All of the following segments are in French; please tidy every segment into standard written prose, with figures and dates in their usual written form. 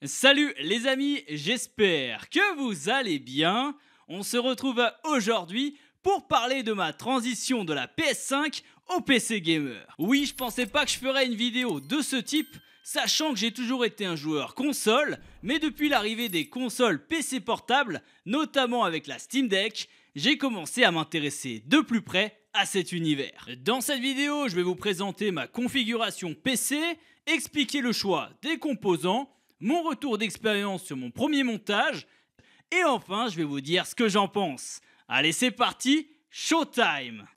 Salut les amis, j'espère que vous allez bien. On se retrouve aujourd'hui pour parler de ma transition de la PS5 au PC Gamer. Oui, je pensais pas que je ferais une vidéo de ce type, sachant que j'ai toujours été un joueur console, mais depuis l'arrivée des consoles PC portables, notamment avec la Steam Deck, j'ai commencé à m'intéresser de plus près à cet univers. Dans cette vidéo, je vais vous présenter ma configuration PC, expliquer le choix des composants, mon retour d'expérience sur mon premier montage, et enfin je vais vous dire ce que j'en pense. Allez, c'est parti, showtime!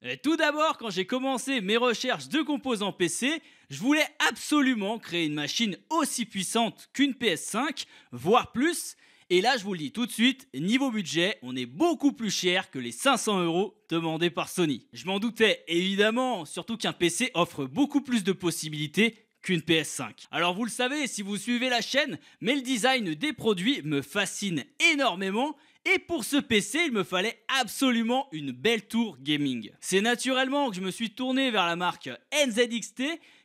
Et tout d'abord, quand j'ai commencé mes recherches de composants PC, je voulais absolument créer une machine aussi puissante qu'une PS5, voire plus. Et là, je vous le dis tout de suite, niveau budget, on est beaucoup plus cher que les 500 € demandés par Sony. Je m'en doutais évidemment, surtout qu'un PC offre beaucoup plus de possibilités qu'une PS5. Alors vous le savez si vous suivez la chaîne, mais le design des produits me fascine énormément. Et pour ce PC, il me fallait absolument une belle tour gaming. C'est naturellement que je me suis tourné vers la marque NZXT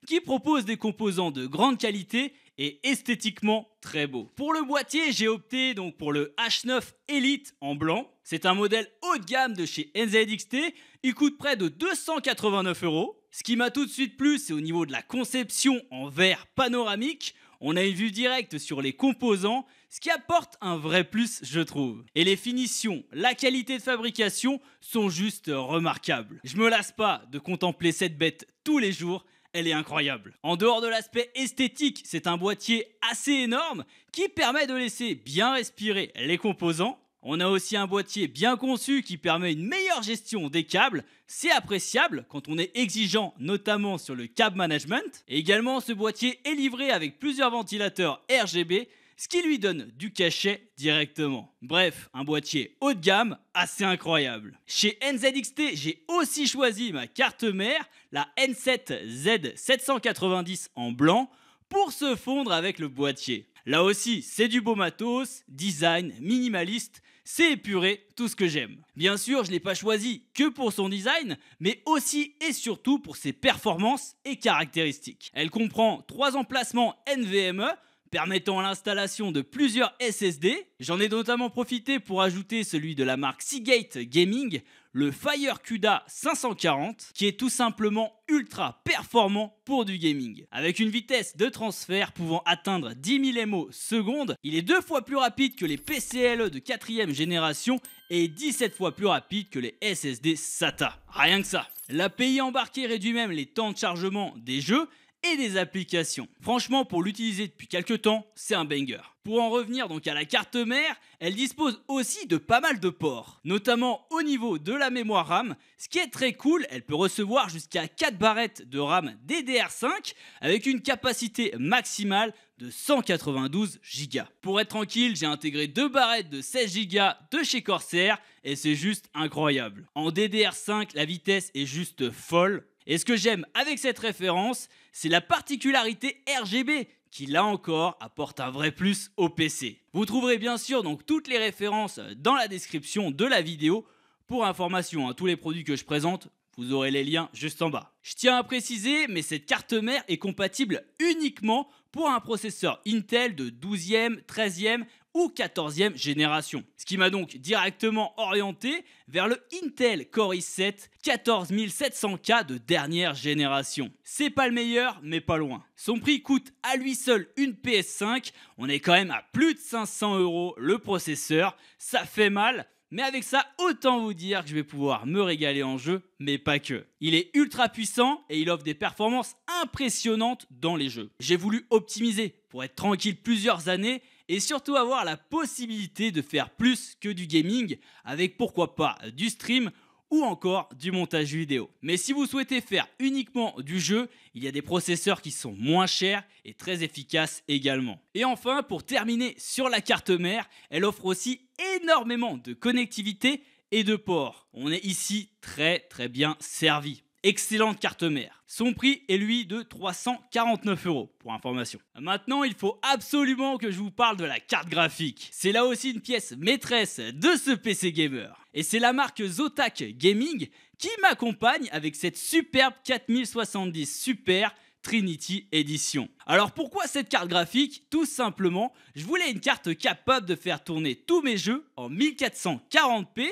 qui propose des composants de grande qualité et esthétiquement très beau. Pour le boîtier, j'ai opté donc pour le H9 Elite en blanc. C'est un modèle haut de gamme de chez NZXT. Il coûte près de 289 €. Ce qui m'a tout de suite plu, c'est au niveau de la conception en verre panoramique. On a une vue directe sur les composants, ce qui apporte un vrai plus, je trouve. Et les finitions, la qualité de fabrication sont juste remarquables. Je me lasse pas de contempler cette bête tous les jours. Elle est incroyable. En dehors de l'aspect esthétique, c'est un boîtier assez énorme qui permet de laisser bien respirer les composants. On a aussi un boîtier bien conçu qui permet une meilleure gestion des câbles. C'est appréciable quand on est exigeant, notamment sur le câble management. Et également, ce boîtier est livré avec plusieurs ventilateurs RGB, ce qui lui donne du cachet directement. Bref, un boîtier haut de gamme assez incroyable. Chez NZXT, j'ai aussi choisi ma carte mère, la N7Z790 en blanc, pour se fondre avec le boîtier. Là aussi, c'est du beau matos, design minimaliste, c'est épuré, tout ce que j'aime. Bien sûr, je ne l'ai pas choisi que pour son design, mais aussi et surtout pour ses performances et caractéristiques. Elle comprend 3 emplacements NVMe, permettant l'installation de plusieurs SSD. J'en ai notamment profité pour ajouter celui de la marque Seagate Gaming, le FireCuda 540, qui est tout simplement ultra performant pour du gaming. Avec une vitesse de transfert pouvant atteindre 10 000 ms/s, il est 2 fois plus rapide que les PCIe de 4ème génération et 17 fois plus rapide que les SSD SATA. Rien que ça. L'API embarquée réduit même les temps de chargement des jeux et des applications. Franchement, pour l'utiliser depuis quelques temps, c'est un banger. Pour en revenir donc à la carte mère, elle dispose aussi de pas mal de ports, notamment au niveau de la mémoire RAM. Ce qui est très cool, elle peut recevoir jusqu'à 4 barrettes de RAM DDR5 avec une capacité maximale de 192 Go. Pour être tranquille, j'ai intégré 2 barrettes de 16 Go de chez Corsair et c'est juste incroyable. En DDR5, la vitesse est juste folle. Et ce que j'aime avec cette référence, c'est la particularité RGB qui, là encore, apporte un vrai plus au PC. Vous trouverez bien sûr donc toutes les références dans la description de la vidéo. Pour information, tous les produits que je présente, vous aurez les liens juste en bas. Je tiens à préciser, mais cette carte mère est compatible uniquement pour un processeur Intel de 12e, 13e ou 14e génération. Ce qui m'a donc directement orienté vers le Intel Core i7 14700K de dernière génération. C'est pas le meilleur, mais pas loin. Son prix coûte à lui seul une PS5. On est quand même à plus de 500 € le processeur. Ça fait mal. Mais avec ça, autant vous dire que je vais pouvoir me régaler en jeu, mais pas que. Il est ultra puissant et il offre des performances impressionnantes dans les jeux. J'ai voulu optimiser pour être tranquille plusieurs années et surtout avoir la possibilité de faire plus que du gaming avec pourquoi pas du stream ou encore du montage vidéo. Mais si vous souhaitez faire uniquement du jeu, il y a des processeurs qui sont moins chers et très efficaces également. Et enfin, pour terminer sur la carte mère, elle offre aussi énormément de connectivité et de ports. On est ici très bien servi. Excellente carte mère. Son prix est lui de 349 € pour information. Maintenant, il faut absolument que je vous parle de la carte graphique. C'est là aussi une pièce maîtresse de ce PC gamer. Et c'est la marque Zotac Gaming qui m'accompagne avec cette superbe 4070 Super Trinity Edition. Alors pourquoi cette carte graphique? Tout simplement, je voulais une carte capable de faire tourner tous mes jeux en 1440p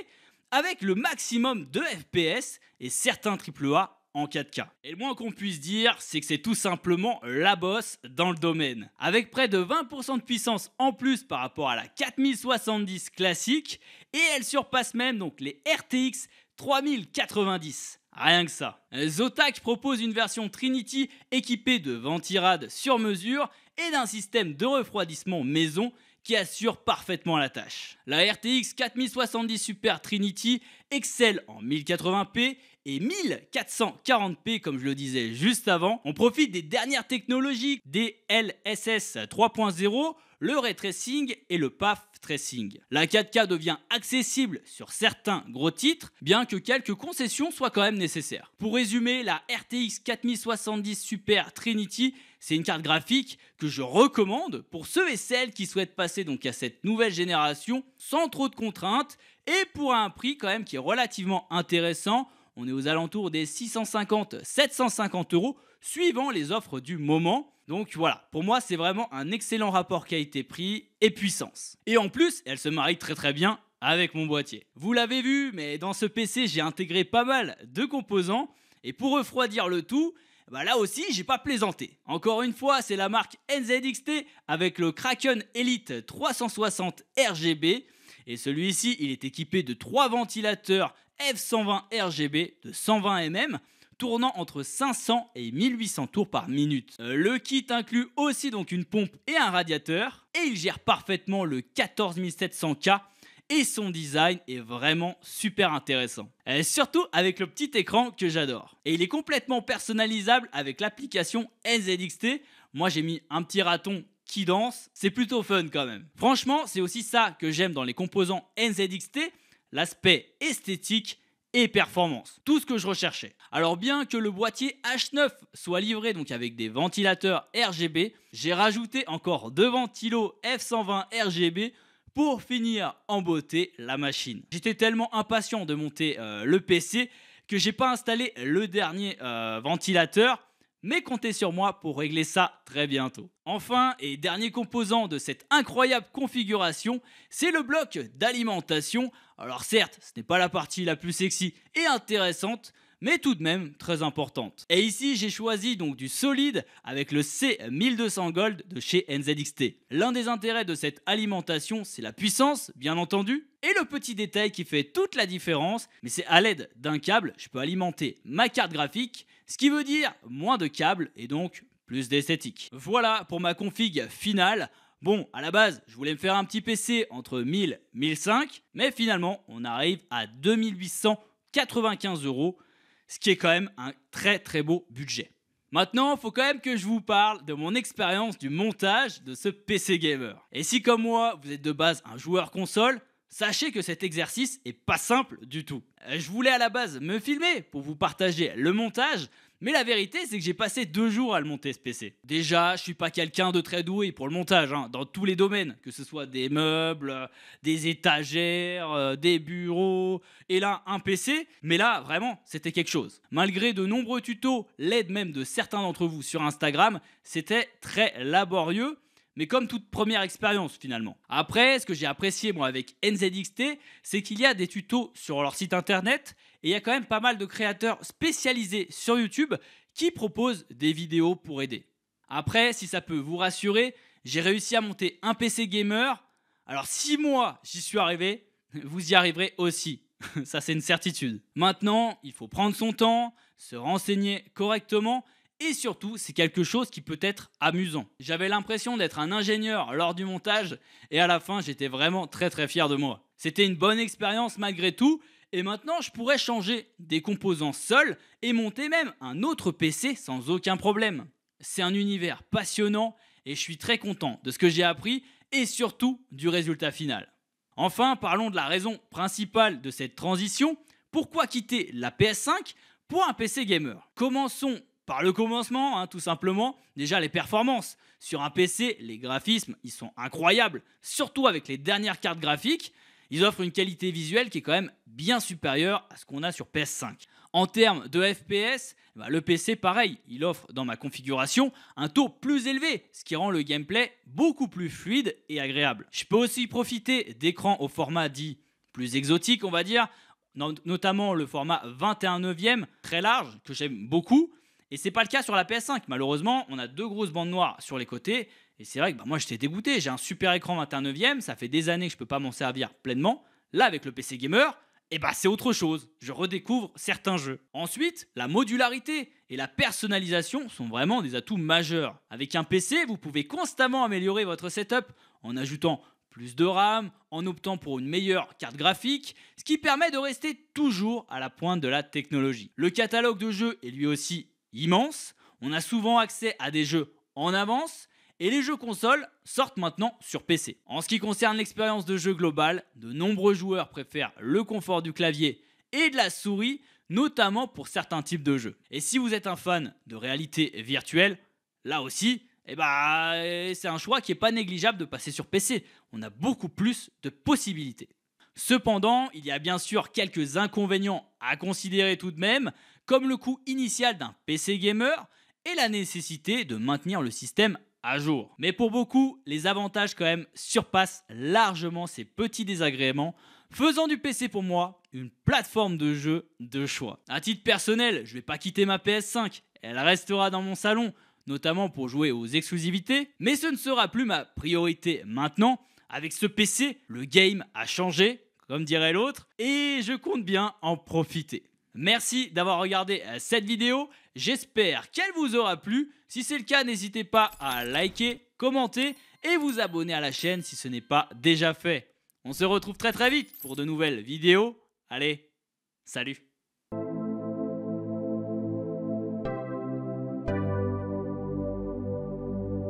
avec le maximum de FPS et certains AAA en 4K. Et le moins qu'on puisse dire, c'est que c'est tout simplement la bosse dans le domaine. Avec près de 20% de puissance en plus par rapport à la 4070 classique, et elle surpasse même donc les RTX 3090. Rien que ça. Zotac propose une version Trinity équipée de ventirad sur mesure et d'un système de refroidissement maison qui assure parfaitement la tâche. La RTX 4070 Super Trinity excelle en 1080p et 1440p comme je le disais juste avant. On profite des dernières technologies DLSS 3.0, le ray tracing et le path tracing. La 4K devient accessible sur certains gros titres, bien que quelques concessions soient quand même nécessaires. Pour résumer, la RTX 4070 Super Trinity, c'est une carte graphique que je recommande pour ceux et celles qui souhaitent passer donc à cette nouvelle génération sans trop de contraintes et pour un prix quand même qui est relativement intéressant. On est aux alentours des 650-750 euros suivant les offres du moment. Donc voilà, pour moi c'est vraiment un excellent rapport qualité-prix et puissance. Et en plus, elle se marie très bien avec mon boîtier. Vous l'avez vu, mais dans ce PC j'ai intégré pas mal de composants et pour refroidir le tout, là aussi j'ai pas plaisanté. Encore une fois, c'est la marque NZXT avec le Kraken Elite 360 RGB et celui-ci il est équipé de 3 ventilateurs F120 RGB de 120 mm tournant entre 500 et 1800 tours par minute. Le kit inclut aussi donc une pompe et un radiateur et il gère parfaitement le 14700K et son design est vraiment super intéressant. Surtout avec le petit écran que j'adore. Et il est complètement personnalisable avec l'application NZXT. Moi j'ai mis un petit raton qui danse, c'est plutôt fun quand même. Franchement, c'est aussi ça que j'aime dans les composants NZXT, l'aspect esthétique et performance, tout ce que je recherchais. Alors bien que le boîtier H9 soit livré donc avec des ventilateurs RGB, j'ai rajouté encore 2 ventilos F120 RGB pour finir en beauté la machine. J'étais tellement impatient de monter le PC que j'ai pas installé le dernier ventilateur, mais comptez sur moi pour régler ça très bientôt. Enfin, et dernier composant de cette incroyable configuration, c'est le bloc d'alimentation. Alors certes, ce n'est pas la partie la plus sexy et intéressante, mais tout de même très importante. Et ici, j'ai choisi donc du solide avec le C1200 Gold de chez NZXT. L'un des intérêts de cette alimentation, c'est la puissance, bien entendu, et le petit détail qui fait toute la différence, mais c'est à l'aide d'un câble, je peux alimenter ma carte graphique, ce qui veut dire moins de câbles et donc plus d'esthétique. Voilà pour ma config finale. Bon, à la base, je voulais me faire un petit PC entre 1000 et 1005, mais finalement, on arrive à 2895 euros, ce qui est quand même un très beau budget. Maintenant, il faut quand même que je vous parle de mon expérience du montage de ce PC gamer. Et si comme moi, vous êtes de base un joueur console, sachez que cet exercice est pas simple du tout. Je voulais à la base me filmer pour vous partager le montage, mais la vérité c'est que j'ai passé 2 jours à le monter ce PC. Déjà, je suis pas quelqu'un de très doué pour le montage, dans tous les domaines, que ce soit des meubles, des étagères, des bureaux, et là un PC, mais là vraiment c'était quelque chose. Malgré de nombreux tutos, l'aide même de certains d'entre vous sur Instagram, c'était très laborieux. Mais comme toute première expérience finalement. Après, ce que j'ai apprécié moi avec NZXT, c'est qu'il y a des tutos sur leur site internet et il y a quand même pas mal de créateurs spécialisés sur YouTube qui proposent des vidéos pour aider. Après, si ça peut vous rassurer, j'ai réussi à monter un PC gamer. Alors si moi j'y suis arrivé, vous y arriverez aussi. Ça c'est une certitude. Maintenant, il faut prendre son temps, se renseigner correctement. Et surtout, c'est quelque chose qui peut être amusant. J'avais l'impression d'être un ingénieur lors du montage et à la fin, j'étais vraiment très fier de moi. C'était une bonne expérience malgré tout et maintenant, je pourrais changer des composants seuls et monter même un autre PC sans aucun problème. C'est un univers passionnant et je suis très content de ce que j'ai appris et surtout du résultat final. Enfin, parlons de la raison principale de cette transition. Pourquoi quitter la PS5 pour un PC gamer? Commençons par le commencement, tout simplement. Déjà les performances. Sur un PC, les graphismes, ils sont incroyables. Surtout avec les dernières cartes graphiques. Ils offrent une qualité visuelle qui est quand même bien supérieure à ce qu'on a sur PS5. En termes de FPS, le PC pareil, il offre dans ma configuration un taux plus élevé, ce qui rend le gameplay beaucoup plus fluide et agréable. Je peux aussi profiter d'écrans au format dit plus exotique, on va dire, notamment le format 21/9, très large, que j'aime beaucoup. Et c'est pas le cas sur la PS5. Malheureusement, on a deux grosses bandes noires sur les côtés. Et c'est vrai que moi j'étais dégoûté. J'ai un super écran 21/9, ça fait des années que je peux pas m'en servir pleinement. Là, avec le PC Gamer, c'est autre chose. Je redécouvre certains jeux. Ensuite, la modularité et la personnalisation sont vraiment des atouts majeurs. Avec un PC, vous pouvez constamment améliorer votre setup en ajoutant plus de RAM, en optant pour une meilleure carte graphique, ce qui permet de rester toujours à la pointe de la technologie. Le catalogue de jeux est lui aussi immense, on a souvent accès à des jeux en avance et les jeux consoles sortent maintenant sur PC. En ce qui concerne l'expérience de jeu globale, de nombreux joueurs préfèrent le confort du clavier et de la souris, notamment pour certains types de jeux. Et si vous êtes un fan de réalité virtuelle, là aussi, c'est un choix qui n'est pas négligeable de passer sur PC. On a beaucoup plus de possibilités. Cependant, il y a bien sûr quelques inconvénients à considérer tout de même, comme le coût initial d'un PC gamer et la nécessité de maintenir le système à jour. Mais pour beaucoup, les avantages quand même surpassent largement ces petits désagréments, faisant du PC pour moi une plateforme de jeu de choix. À titre personnel, je ne vais pas quitter ma PS5, elle restera dans mon salon, notamment pour jouer aux exclusivités, mais ce ne sera plus ma priorité maintenant. Avec ce PC, le game a changé, comme dirait l'autre, et je compte bien en profiter. Merci d'avoir regardé cette vidéo, j'espère qu'elle vous aura plu. Si c'est le cas, n'hésitez pas à liker, commenter et vous abonner à la chaîne si ce n'est pas déjà fait. On se retrouve très vite pour de nouvelles vidéos. Allez, salut!